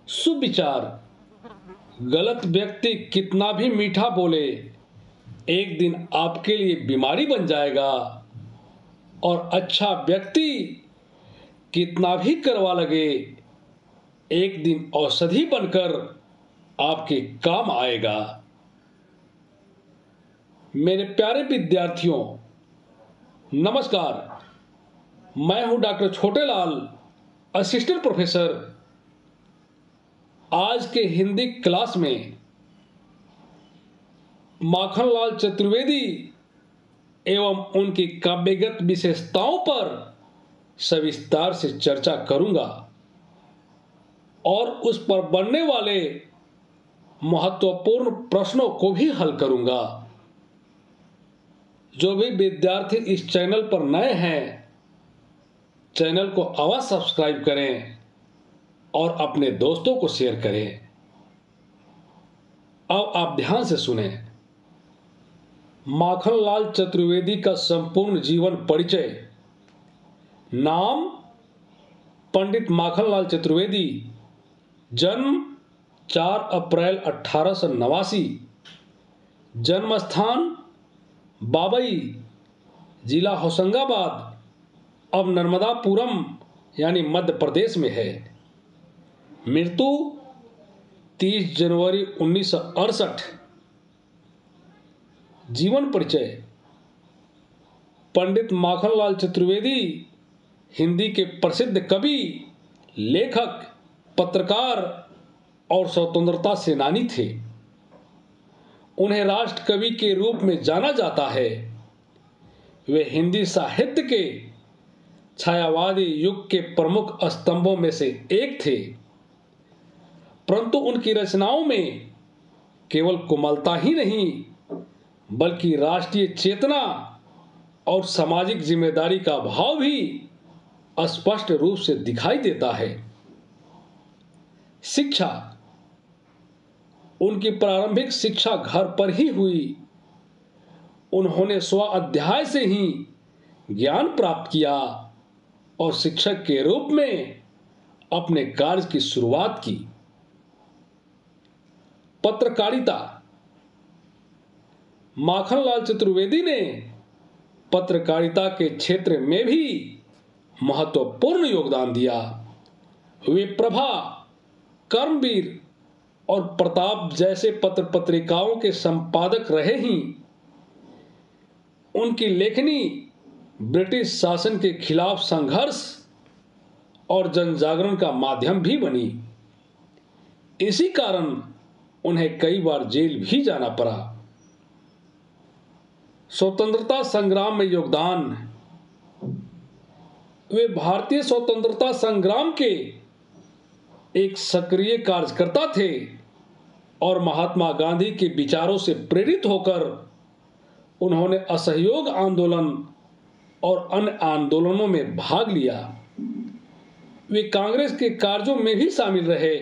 सुविचार। गलत व्यक्ति कितना भी मीठा बोले, एक दिन आपके लिए बीमारी बन जाएगा। और अच्छा व्यक्ति कितना भी करवा लगे, एक दिन औषधि बनकर आपके काम आएगा। मेरे प्यारे विद्यार्थियों, नमस्कार। मैं हूं डॉक्टर छोटेलाल, असिस्टेंट प्रोफेसर। आज के हिंदी क्लास में माखनलाल चतुर्वेदी एवं उनकी काव्यगत विशेषताओं पर सविस्तार से चर्चा करूंगा और उस पर बनने वाले महत्वपूर्ण प्रश्नों को भी हल करूंगा। जो भी विद्यार्थी इस चैनल पर नए हैं, चैनल को अवश्य सब्सक्राइब करें और अपने दोस्तों को शेयर करें। अब आप ध्यान से सुने। माखनलाल चतुर्वेदी का संपूर्ण जीवन परिचय। नाम पंडित माखनलाल चतुर्वेदी। जन्म 4 अप्रैल 1889। जन्म स्थान बाबई, जिला होशंगाबाद, अब नर्मदापुरम यानी मध्य प्रदेश में है। मृत्यु 30 जनवरी 1968। जीवन परिचय। पंडित माखनलाल चतुर्वेदी हिंदी के प्रसिद्ध कवि, लेखक, पत्रकार और स्वतंत्रता सेनानी थे। उन्हें राष्ट्र कवि के रूप में जाना जाता है। वे हिंदी साहित्य के छायावादी युग के प्रमुख स्तंभों में से एक थे, परंतु उनकी रचनाओं में केवल कोमलता ही नहीं, बल्कि राष्ट्रीय चेतना और सामाजिक जिम्मेदारी का भाव भी स्पष्ट रूप से दिखाई देता है। शिक्षा। उनकी प्रारंभिक शिक्षा घर पर ही हुई। उन्होंने स्व अध्याय से ही ज्ञान प्राप्त किया और शिक्षक के रूप में अपने कार्य की शुरुआत की। पत्रकारिता। माखनलाल चतुर्वेदी ने पत्रकारिता के क्षेत्र में भी महत्वपूर्ण योगदान दिया। वे प्रभा, कर्मवीर और प्रताप जैसे पत्र पत्रिकाओं के संपादक रहे ही उनकी लेखनी ब्रिटिश शासन के खिलाफ संघर्ष और जन जागरण का माध्यम भी बनी। इसी कारण उन्हें कई बार जेल भी जाना पड़ा। स्वतंत्रता संग्राम में योगदान। वे भारतीय स्वतंत्रता संग्राम के एक सक्रिय कार्यकर्ता थे और महात्मा गांधी के विचारों से प्रेरित होकर उन्होंने असहयोग आंदोलन और अन्य आंदोलनों में भाग लिया। वे कांग्रेस के कार्यों में भी शामिल रहे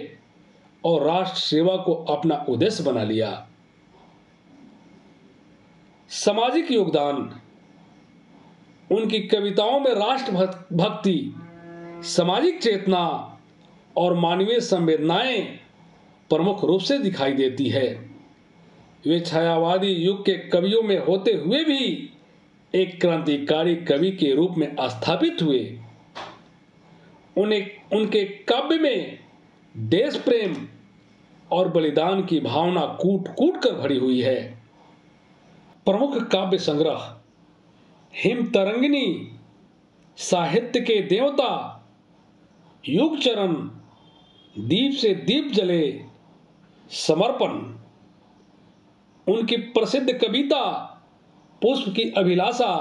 और राष्ट्र सेवा को अपना उद्देश्य बना लिया। सामाजिक योगदान। उनकी कविताओं में राष्ट्र भक्ति, सामाजिक चेतना और मानवीय संवेदनाएं प्रमुख रूप से दिखाई देती है। वे छायावादी युग के कवियों में होते हुए भी एक क्रांतिकारी कवि के रूप में स्थापित हुए। उनके काव्य में देश प्रेम और बलिदान की भावना कूट कूट कर भरी हुई है। प्रमुख काव्य संग्रह। हिम तरंगिनी, साहित्य के देवता, युग चरण, दीप से दीप जले, समर्पण। उनकी प्रसिद्ध कविता पुष्प की अभिलाषा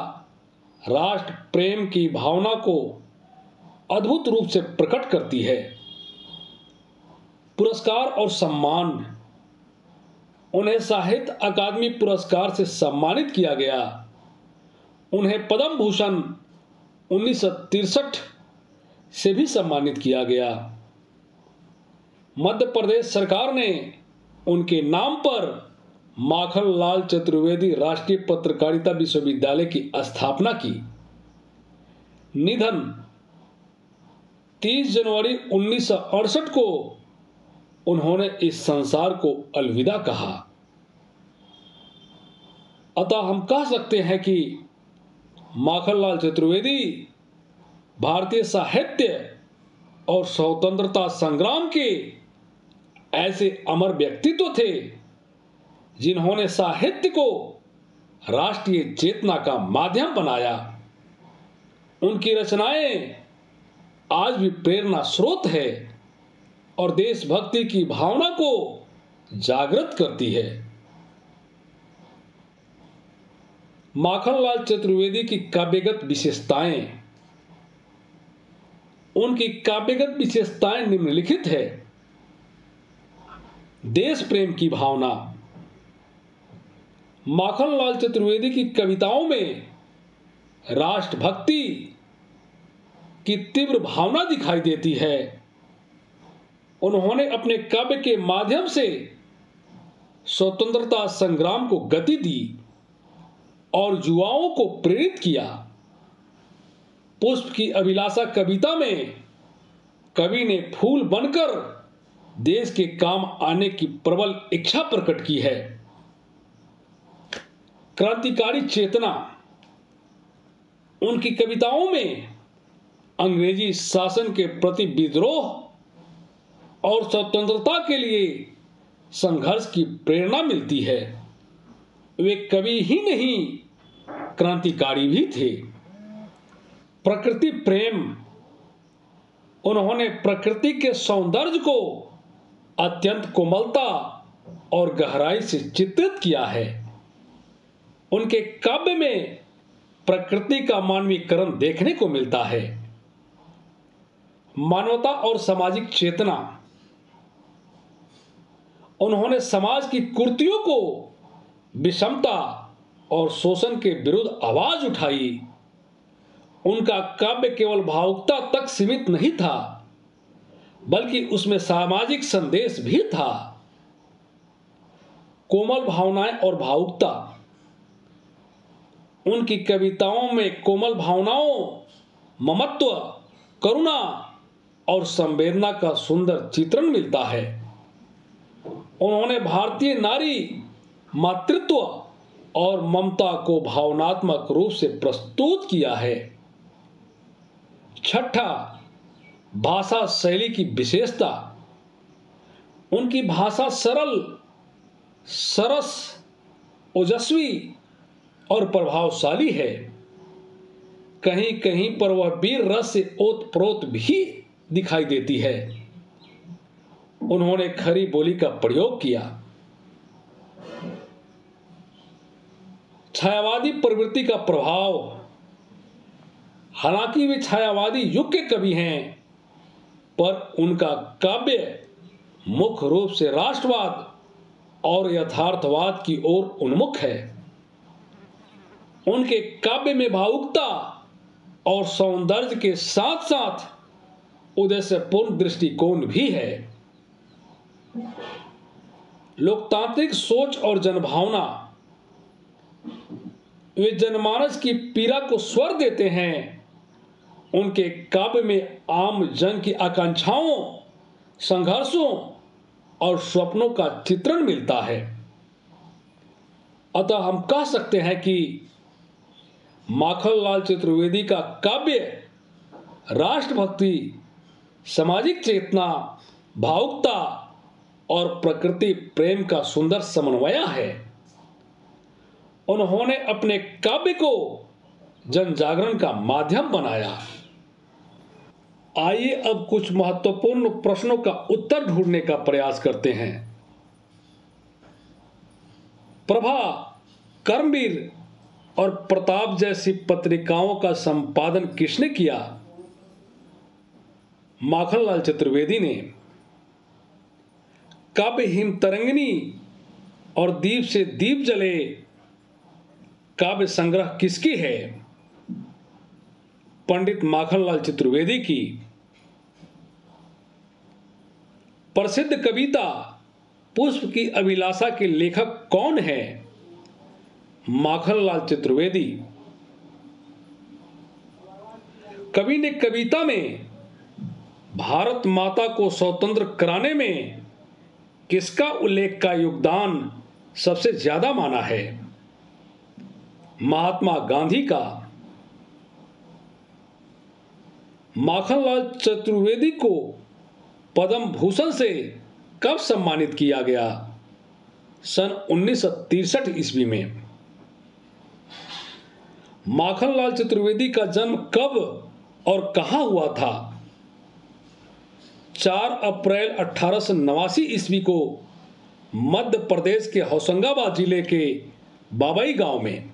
राष्ट्र प्रेम की भावना को अद्भुत रूप से प्रकट करती है। पुरस्कार और सम्मान। उन्हें साहित्य अकादमी पुरस्कार से सम्मानित किया गया। उन्हें पद्म भूषण 1963 से भी सम्मानित किया गया। मध्य प्रदेश सरकार ने उनके नाम पर माखनलाल चतुर्वेदी राष्ट्रीय पत्रकारिता विश्वविद्यालय की स्थापना की। निधन 30 जनवरी 1968 को उन्होंने इस संसार को अलविदा कहा। अतः हम कह सकते हैं कि माखनलाल चतुर्वेदी भारतीय साहित्य और स्वतंत्रता संग्राम के ऐसे अमर व्यक्तित्व थे जिन्होंने साहित्य को राष्ट्रीय चेतना का माध्यम बनाया। उनकी रचनाएं आज भी प्रेरणा स्रोत है और देशभक्ति की भावना को जागृत करती है। माखनलाल चतुर्वेदी की काव्यगत विशेषताएं। उनकी काव्यगत विशेषताएं निम्नलिखित है। देश प्रेम की भावना। माखनलाल चतुर्वेदी की कविताओं में राष्ट्रभक्ति की तीव्र भावना दिखाई देती है। उन्होंने अपने काव्य के माध्यम से स्वतंत्रता संग्राम को गति दी और युवाओं को प्रेरित किया। पुष्प की अभिलाषा कविता में कवि ने फूल बनकर देश के काम आने की प्रबल इच्छा प्रकट की है। क्रांतिकारी चेतना। उनकी कविताओं में अंग्रेजी शासन के प्रति विद्रोह और स्वतंत्रता के लिए संघर्ष की प्रेरणा मिलती है। वे कवि ही नहीं, क्रांतिकारी भी थे। प्रकृति प्रेम। उन्होंने प्रकृति के सौंदर्य को अत्यंत कोमलता और गहराई से चित्रित किया है। उनके काव्य में प्रकृति का मानवीकरण देखने को मिलता है। मानवता और सामाजिक चेतना। उन्होंने समाज की कुरीतियों को, विषमता और शोषण के विरुद्ध आवाज उठाई। उनका काव्य केवल भावुकता तक सीमित नहीं था, बल्कि उसमें सामाजिक संदेश भी था। कोमल भावनाएं और भावुकता। उनकी कविताओं में कोमल भावनाओं, ममत्व, करुणा और संवेदना का सुंदर चित्रण मिलता है। उन्होंने भारतीय नारी, मातृत्व और ममता को भावनात्मक रूप से प्रस्तुत किया है। छठा, भाषा शैली की विशेषता। उनकी भाषा सरल, सरस, ओजस्वी और प्रभावशाली है। कहीं कहीं पर वह वीर रस से ओतप्रोत भी दिखाई देती है। उन्होंने खरी बोली का प्रयोग किया। छायावादी प्रवृत्ति का प्रभाव। हालांकि वे छायावादी युग के कवि हैं, पर उनका काव्य मुख्य रूप से राष्ट्रवाद और यथार्थवाद की ओर उन्मुख है। उनके काव्य में भावुकता और सौंदर्य के साथ साथ उद्देश्यपूर्ण दृष्टिकोण भी है। लोकतांत्रिक सोच और जनभावना। वे जनमानस की पीड़ा को स्वर देते हैं। उनके काव्य में आम जन की आकांक्षाओं, संघर्षों और स्वप्नों का चित्रण मिलता है। अतः हम कह सकते हैं कि माखनलाल चतुर्वेदी का काव्य राष्ट्रभक्ति, सामाजिक चेतना, भावुकता और प्रकृति प्रेम का सुंदर समन्वय है। उन्होंने अपने काव्य को जन जागरण का माध्यम बनाया। आइए अब कुछ महत्वपूर्ण प्रश्नों का उत्तर ढूंढने का प्रयास करते हैं। प्रभा, कर्मवीर और प्रताप जैसी पत्रिकाओं का संपादन किसने किया? माखनलाल चतुर्वेदी ने। काव्य हिमतरंगिनी और दीप से दीप जले काव्य संग्रह किसकी है? पंडित माखनलाल चतुर्वेदी की। प्रसिद्ध कविता पुष्प की अभिलाषा के लेखक कौन है? माखनलाल चतुर्वेदी। कवि ने कविता में भारत माता को स्वतंत्र कराने में किसका उल्लेख का योगदान सबसे ज्यादा माना है? महात्मा गांधी का। माखनलाल चतुर्वेदी को पद्म भूषण से कब सम्मानित किया गया? सन 1963 ईस्वी में। माखनलाल चतुर्वेदी का जन्म कब और कहां हुआ था? 4 अप्रैल 1889 ईस्वी को मध्य प्रदेश के होशंगाबाद जिले के बाबई गांव में।